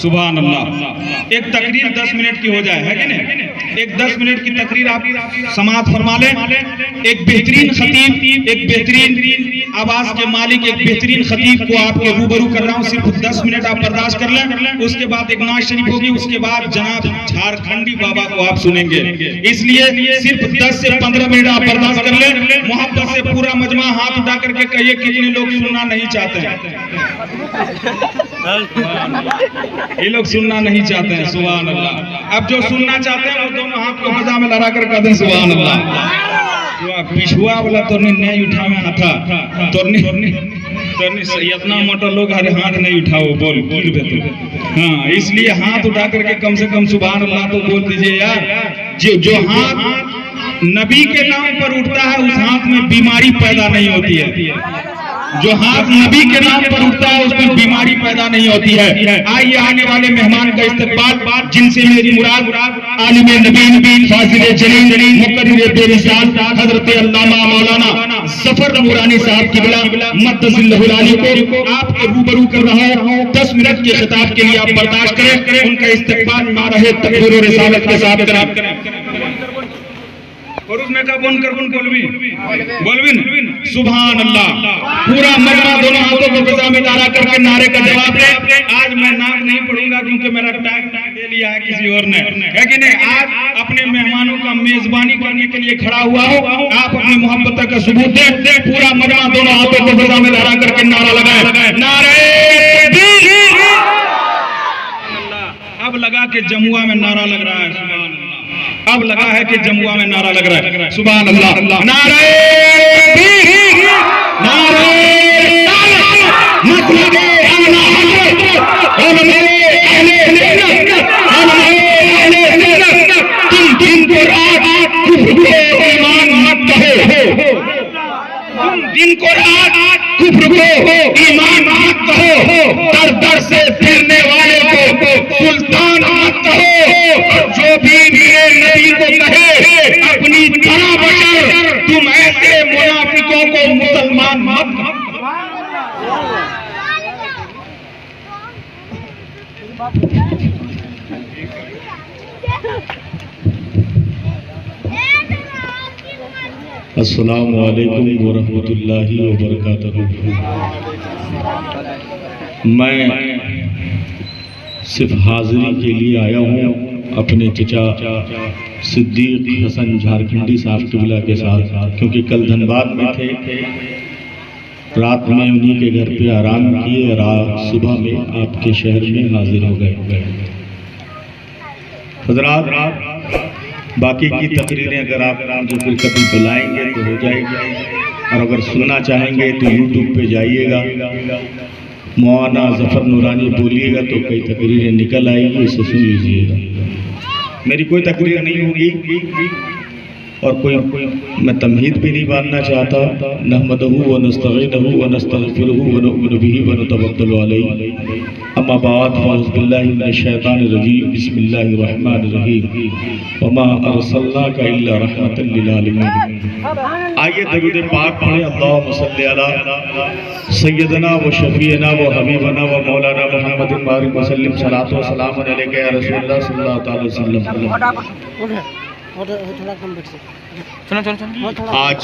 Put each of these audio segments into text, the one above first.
सुभान अल्लाह। एक तकरीर 10 मिनट की हो जाए, है कि नहीं? एक 10 मिनट की तकरीर आप समाअत फरमा लें। एक बेहतरीन खतीब, एक बेहतरीन आवाज के मालिक, एक बेहतरीन खतीब को आपके रूबरू कर रहा हूँ। सिर्फ 10 मिनट आप बर्दाश्त कर लें। उसके बाद एक नाज शरीफ होगी, उसके बाद जनाब झारखंडी बाबा को आप सुनेंगे। इसलिए सिर्फ 10 से 15 मिनट आप बर्दाश्त कर लें। मोहब्बत से पूरा मजमा हाथ उठा करके कहिए कितने लोग सुनना नहीं चाहते हैं। ये लोग सुनना नहीं चाहते हैं। सुभान अल्लाह। अब जो सुनना चाहते हैं वो दोनों हाथ को मजा में लड़ा कर कहते हैं सुभान अल्लाह। पिछुआ वाला तो नहीं उठा में था तो इतना मोटा लोग हरे हाथ नहीं उठाओ, बोल तो। हाँ, इसलिए हाथ उठा करके कम से कम सुभान अल्लाह तो बोल दीजिए यार। जो हाथ नबी के नाम पर उठता है उस हाथ में बीमारी पैदा नहीं होती है। जो हाथ नबी के नाम पर उठता है उसमें बीमारी पैदा नहीं होती है। आइए आने वाले मेहमान का इस्तकबाल, जिनसे मेरी मुराद आलिम नबी फाजिल जलील मुकर्रिर बेरिसाल हजरत अल्लामा मौलाना जफर नूरानी साहब किबला मद्दजिल्लहुल आली को आपके रूबरू कर रहा हूं। 10 मिनट के खिताब के लिए आप बर्दाश्त करें। उनका इस्तकबाल मारहे तकबीर और रिसालत के साथ करें। और उसमें का बोल सुभान अल्लाह। पूरा मजमा दोनों हाथों को फिजा में डाला करके नारे का जवाब दे। आज मैं नाम नहीं पढ़ूंगा क्योंकि मेरा टाइम दे लिया है किसी और ने, है कि नहीं? आज अपने मेहमानों का मेजबानी करने के लिए खड़ा हुआ हो। आप अपनी मोहब्बत का सबूत दे। पूरा मजमा दोनों हाथों को फिजा में डाला करके नारा लगाए, नारे। अब लगा के जमुआ में नारा लग रहा है। सुभान अल्लाह। अब लगा है कि जमुआ में नारा लग रहा है। सुभान अल्लाह। नारे तुम दिन को रात कुफ्र को ईमान मत कहो। तुम दिन को रात कुफ्र को ईमान मत कहो। दर दर से फिरने वाले को सुल्तान मत कहो। जो भी मेरे नबी को कहे अपनी तरह बशर, तुम ऐसे मुनाफिकों को मुसलमान मत कहो। अस्सलामु अलैकुम व रहमतुल्लाहि व बरकातहू। मैं सिर्फ हाजिरी के लिए आया हूँ अपने चचा सिद्दीक हसन झारखंडी साहब किबला के साथ, क्योंकि कल धनबाद में थे। रात में उन्हीं के घर पे आराम किए और आज सुबह में आपके शहर में हाजिर हो गए। हज़रात, बाकी की तकरीरें अगर आप जो फिर कभी बुलाएंगे तो हो जाएगी, और अगर सुनना चाहेंगे तो यूट्यूब पे जाइएगा, मौलाना जफर नूरानी बोलिएगा तो कई तकरीरें निकल आएंगी, इसे सुन लीजिएगा। मेरी कोई तकरीर नहीं होगी और कोई मैं तमहीद भी नहीं बांधना चाहता। नहमदहू व नस्तईनुहु व नस्तगफिरुहु व नु'मिनु बिही व नतवक्कलु अलैहि। अम्मा बाद फ़अऊज़ु बिल्लाहि मिनश शैतानिर रजीम। बिस्मिल्लाहिर रहमानिर रहीम। वमा अरसलनाका इल्ला रहमतल लिल आलमीन। आइए दरूद पाक पढ़ें। अल्लाहुम्मा सल्लि अला सय्यदना व शफीअना व हबीबना व मौलाना मुहम्मदिन बारिक व सल्लिम। सलातो व सलाम अलैका या रसूलल्लाह सल्लल्लाहु अलैहि वसल्लम। आज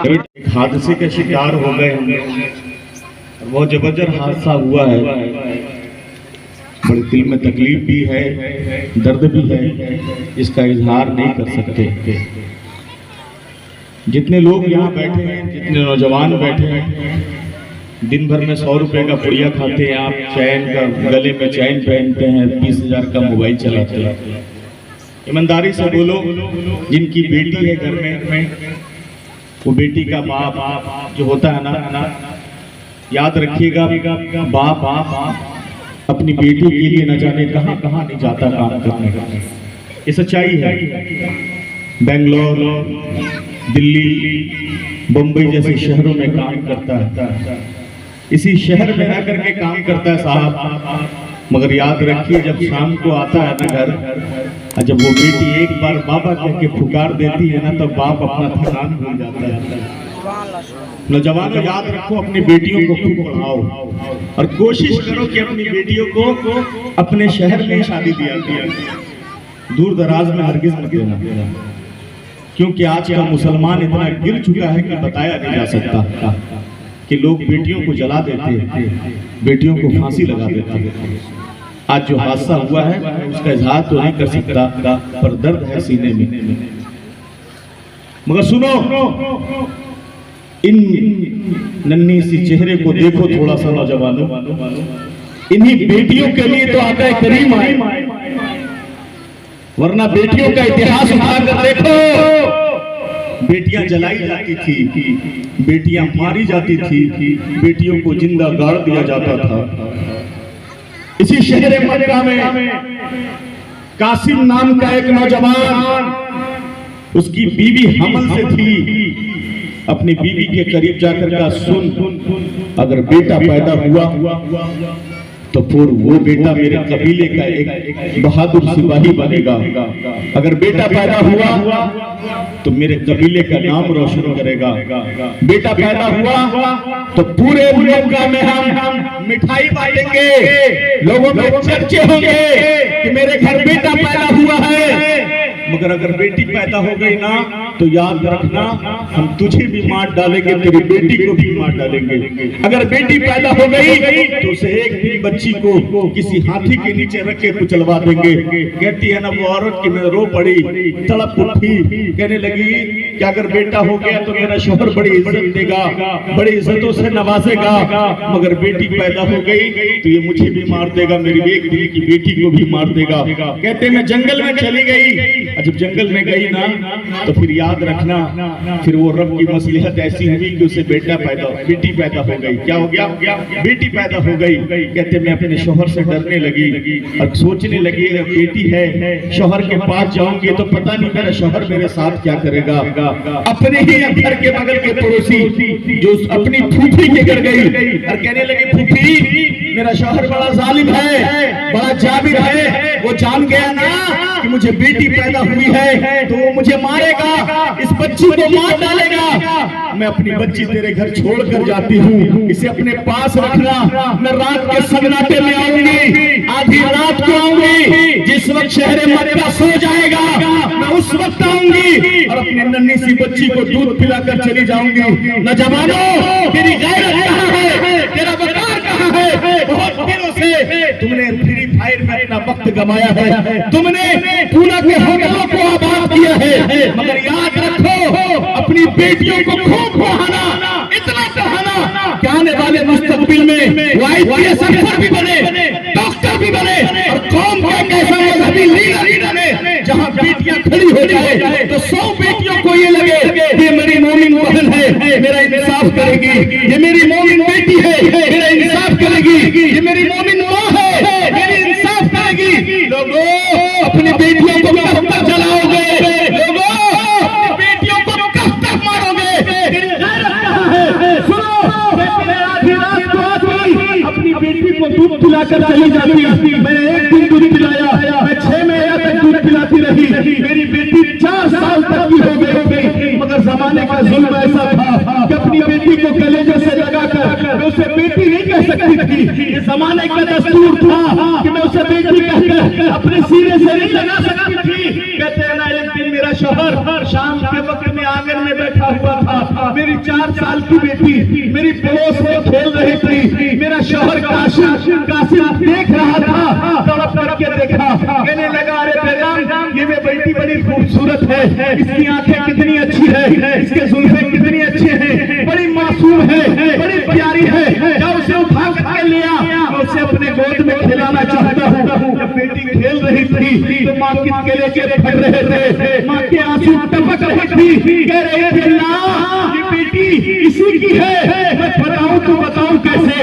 एक हादसे का शिकार हो गए हम। बहुत जबरदस्त हादसा हुआ है। बड़े दिल में तकलीफ भी है, दर्द भी है, इसका इजहार नहीं कर सकते। जितने लोग यहाँ बैठे हैं, जितने नौजवान बैठे हैं, दिन भर में 100 रुपए का पुड़िया खाते हैं, आप चैन का गले में चैन पहनते हैं, 20,000 का मोबाइल चलाते हैं। ईमानदारी से बोलो, जिनकी बेटी है घर में, वो बेटी का बाप जो होता है ना, याद रखिएगा, बाप अपनी बेटी के लिए न जाने कहां कहां नहीं जाता काम करने का। ये सच्चाई है। बेंगलोर, दिल्ली, मुंबई जैसे शहरों में काम करता है, इसी शहर में रह करके काम करता है साहब। मगर याद रखिए, जब शाम को आता है ना घर, जब वो बेटी एक बार बाबा कह के पुकार देती है ना, तो बाप अपना थकान भूल जाता है। नौजवानों याद रखो, अपनी बेटियों को खूब पढ़ाओ और कोशिश करो कि अपनी बेटियों को अपने शहर में शादी दिया, दूर दराज में हरगिज मत देना, क्योंकि आज का मुसलमान इतना गिर चुका है कि बताया नहीं जा सकता कि लोग बेटियों को जला देते, बेटियों को फांसी लगा देते। आज जो हादसा हुआ है उसका इजहार तो नहीं कर सकता, पर दर्द है सीने में। मगर सुनो, इन नन्ही सी चेहरे को देखो थोड़ा सा नौजवानों, इन्हीं बेटियों के लिए तो आका करीम आए, वरना बेटियों का इतिहास उठाकर देखो, बेटियां जलाई जाती थी, बेटियां मारी जाती थी, बेटियों को जिंदा गाड़ दिया जाता था। इसी शहर मक्का में कासिम नाम का एक नौजवान, उसकी बीवी हमल से थी, अपनी बीवी के करीब जाकर का सुन, अगर बेटा पैदा हुआ तो फिर वो बेटा मेरे कबीले का एक बहादुर सिपाही बनेगा, अगर बेटा पैदा हुआ तो मेरे कबीले का नाम रोशन करेगा, बेटा पैदा हुआ तो पूरे मक्का में हम मिठाई बांटेंगे, लोगों में चर्चे होंगे कि मेरे घर बेटा पैदा हुआ है। मगर अगर बेटी पैदा हो गई ना तो याद रखना, हम तुझे भी मार डालेंगे, तेरी बेटी को भी मार डालेंगे। अगर बेटी पैदा हो गई तो उसे एक दिन बच्ची को किसी हाथी के नीचे रख के कुचलवा देंगे। कहती है ना वो औरत की मैं रो पड़ी, तड़प उठी, कहने लगी कि अगर बेटा हो गया तो मेरा शोहर बड़ी इज्जत देगा, बड़ी इज्जतों से नवाजेगा, मगर बेटी पैदा हो गई तो ये मुझे भी मार देगा, मेरी एक दिन की बेटी को भी मार देगा। कहते मैं जंगल में चली गई, जब जंगल में गई ना तो फिर याद रखना, फिर वो रब की मसलिहत ऐसी हुई कि उसे बेटी पैदा हो गई। क्या हो गया? बेटी पैदा हो गई। कहते मैं अपने शोहर से डरने लगी और सोचने लगी अगर बेटी है शोहर के पास जाऊंगी तो पता नहीं मेरा शोहर मेरे साथ क्या करेगा। अपने ही घर के बगल के पड़ोसी जो अपनी फूफी के घर गई और कहने लगी फूफी मेरा शोहर बड़ा जालिम है, बड़ा जाबिर है, वो जान गया ना कि मुझे बेटी पैदा हुई है तो वो मुझे मारेगा, इस बच्ची को मार डालेगा। मैं अपनी बच्ची तेरे घर छोड़कर जाती हूँ, इसे अपने पास रखना, मैं रात के सन्नाटे में आऊंगी, आधी रात को आऊंगी, जिस वक्त शहर मक्का सो जाएगा मैं उस वक्त आऊंगी और अपनी नन्ही सी बच्ची को दूध पिलाकर चली जाऊंगी। नौजवानों तेरी गैरत कहाँ है, तेरा वकार कहाँ है? बहुत दिनों से तुमने फ्री फायर में अपना वक्त गंवाया है, तुमने पूरा के होटलों को आबाद किया है, मगर याद रखो अपनी बेटियों को खूब पढ़ाना, इतना पढ़ाना कि आने वाले मुस्तकबिल में वो आईपीएस अफसर भी बने, डॉक्टर भी बने और कौम का एक ऐसा मजहबी लीडर बने जहां बेटियां खड़ी हो जाए तो 100 बेटियों को ये लगे ये मेरी मोमिन बहन है, मेरा इंसाफ करेगी, ये मेरी मोमिन बेटी है, मेरा इंसाफ करेगी, ये मेरी मोमिन माँ है, मेरी इंसाफ करेगी। लोगों अपनी बेटियों को कब तक जलाओगे? लोगों अपनी बेटियों को कब तक मारोगे? तेरी गैरत कहाँ है? सुनो, आधी रात को आती अपनी बेटी को दूध पिलाकर चली जाती, मैंने एक दिन दूध पिलाया, मैं 6 महीने तक दूध पिलाती रही, मेरी बेटी 4 साल तक की हो गई, मगर जमाने का जुल्म ऐसा था कि अपनी बेटी को कलेजे से लगाकर मैं उसे बेटी नहीं कह सकती थी, ये जमाने का दस्तूर था कि मैं उसे बेटी कहकर अपने सीने से नहीं लगा सकती थी। कहते हैं ना एक दिन मेरा शोहर शाम के वक्त में आंगन में बैठा हुआ था, मेरी 4 साल की बेटी मेरी पड़ोस में खेल रही थी, मेरा शोहर कासिम देख रहा था, तड़प करके देखा, कहने लगा अरे बेगम ये बेटी बड़ी खूबसूरत है, इसकी आंखें कितनी अच्छी है, इसके जुल्फे कितनी अच्छे हैं, बड़ी मासूम है, बड़ी प्यारी है, जब उसे उठा करके लिया मैं उसे अपने गोद में खिलाना चाहता हूँ। जब बेटी खेल रही थी तो माँ की कलेजे फट रहे थे, माँ के आंसू टपक रहे थी, कह रहे थे अल्लाह ये बेटी इसी की है, मैं बताऊं तो बताऊं कैसे,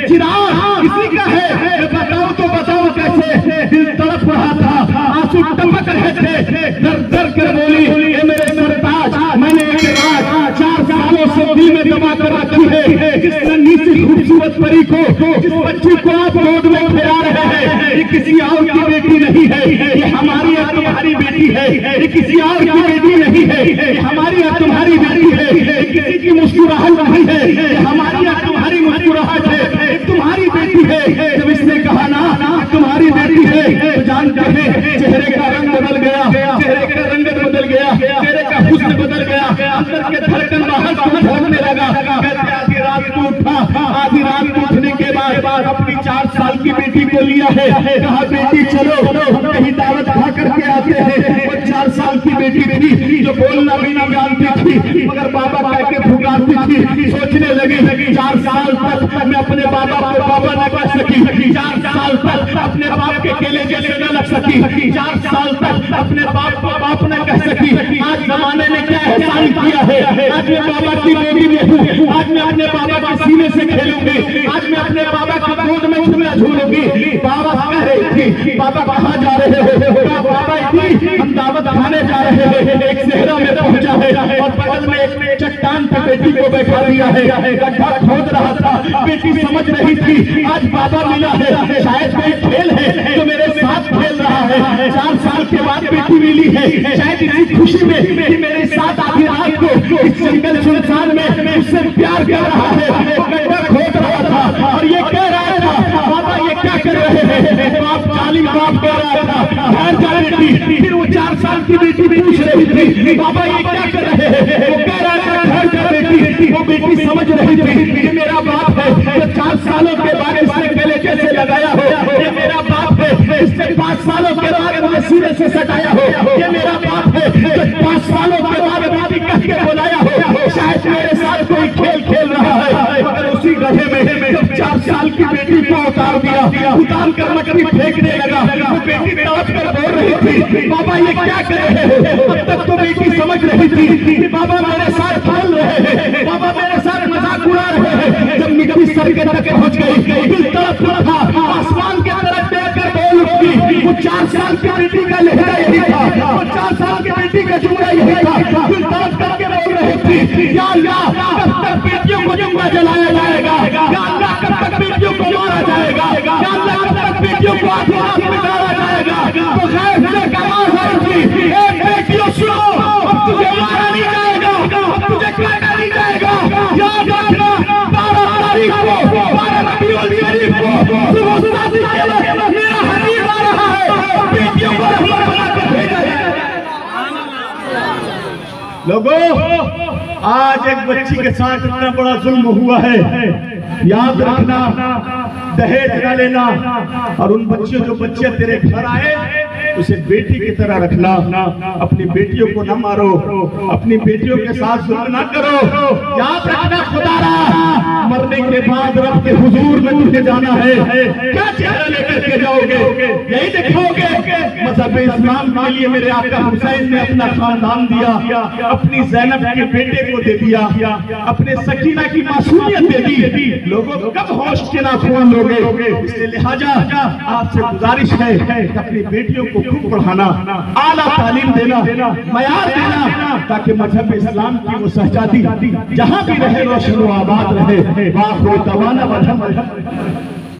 चिराग इसी का है, मैं बताऊं तो बताऊं कैसे। दिल तड़प रहा था, आंसू टपक रहे थे, दर दर कर बोली ये मेरे सरताज, मैंने एक रात 4 सालों से दिल में दबा कर रखी है, किस नन्ही सी खूबसूरत परी को, जिस बच्ची को आप गोद में खिला रहे हैं, ये किसी और की बेटी नहीं है, ये हमारी और तुम्हारी बेटी है, ये किसी और की बेटी नहीं है, ये हमारी और तुम्हारी बेटी है, ये किसी की किया है, कहा बेटी चलो हम कहीं दावत खा करके आते हैं। वो 4 साल की बेटी थी जो बोलना भी ना जानती थी, मगर बाबा कह के पुकारती थी। सोचने लगी 4 साल तक मैं अपने बाबा को बाबा न कह सकी, 4 साल तक अपने बाप के केले जैसे न लग सकी, 4 साल तक अपने बाप को बाप न कह सकी। आज जमाने ने क्या एहसान किया है, आज मैं बाबा की बेटी में हूँ, आज मैं अपने बाबा के सीने से खेलूंगी, आज मैं अपने बाबा की गोद में उठना झूलूंगी। बाबा कह रही थी बाबा कहाँ जा रहे हो, बाबा इतनी हम दावत खाने जा रहे हैं। एक सेहरा में पहुंचा है और बगल में एक चट्टान पे बेटी को बैठा दिया है, गड्ढा खोद रहा था। बेटी समझ रही थी आज बाबा मिला है, शायद कोई खेल है जो मेरे साथ खेल रहा है। 4 साल के बाद बेटी मिली है, शायद इसी खुशी में कि मेरे साथ आधी रात को इस जंगल सुनसान में उससे प्यार कर रहा है। गड्ढा खोद रहा था और ये कह रहा था बाबा ये क्या कर रहे हैं, बाप जालिम बाप कह रहा था घर जा बेटी। फिर वो 4 साल की बेटी पूछ रही थी बाबा ये क्या कर रहे हैं, वो कह रहा था घर जा बेटी। वो बेटी समझ रही थी ये मेरा बाप है, जो 4 सालों के बाद इसने गले कैसे लगाया हो, ये मेरा बाप है, इसने 5 सालों के बाद मुझे सीने से सटाया हो, ये मेरा बाप है, जो 5 सालों के बाद बेटी कह के बुलाया हो। शायद मेरे साथ कोई खेल खेल रहा है, मगर उसी गड्ढे में जब 4 साल की बेटी को उतार दिया, उतार कर मटकी फेंकने लगा। वो बेटी तड़प कर बोल रही थी बाबा ये क्या कर रहे हो। अब तक तो बेटी समझ रही थी कि बाबा मेरे साथ खेल रहे हैं, बाबा मेरे साथ मजाक उड़ा रहे हैं। जब मिट्टी सर के तक पहुंच गई, दिल तड़प रहा था, आसमान की तरफ देखकर बोल उठी। वो 4 साल की बेटी का लहरा यही था, वो 4 साल की बेटी का जुमला यही था। दिल तड़प करके बोल रही थी या अल्लाह कब तक बेटियों को जुमला जलाया जाएगा, या अल्लाह कब तक बेटियों को मारा जाएगा, या अल्लाह कब तक बेटियों को आधी रात में डाला जाएगा। तो खैर से कमाल है थी एक बेटियों सुनो, अब तुझे मारा नहीं जाएगा, अब तुझे काटा नहीं जाएगा। याद रखना 12 तारीख को 12 रबीउल शरीफ को सुबह शादी के लिए मेरा हबीब आ रहा है, बेटियों को रहमत बना कर भेजा है। लोगों आज एक बच्ची के साथ इतना बड़ा जुल्म हुआ है, याद रखना दहेज न लेना, और उन बच्चियों जो बच्चे तेरे घर आए उसे बेटी की तरह रखना। अपनी बेटियों को न मारो, अपनी बेटियों के साथ जुल्म न करो। याद रखना खुदारा मरने के बाद रब के हुजूर में तुझे जाना है, क्या चेहरा लेकर के जाओगे, यही दिखाओगे। मजहब इस्लाम के लिए मेरे आका हुसैन ने अपना खानदान दिया, अपनी ज़ैनब के बेटे को दे दिया, अपने सकीना की मासूमियत दे दी। लोगों कब होश के नाखून लोगे। इसलिए लिहाजा आपसे गुजारिश है कि अपनी बेटियों को खूब पढ़ाना, आला तालीम देना, मयार देना, ताकि मजहब इस्लाम की वो शहजादी जहाँ भी रहे रोशन आबाद रहे। वाह तवाना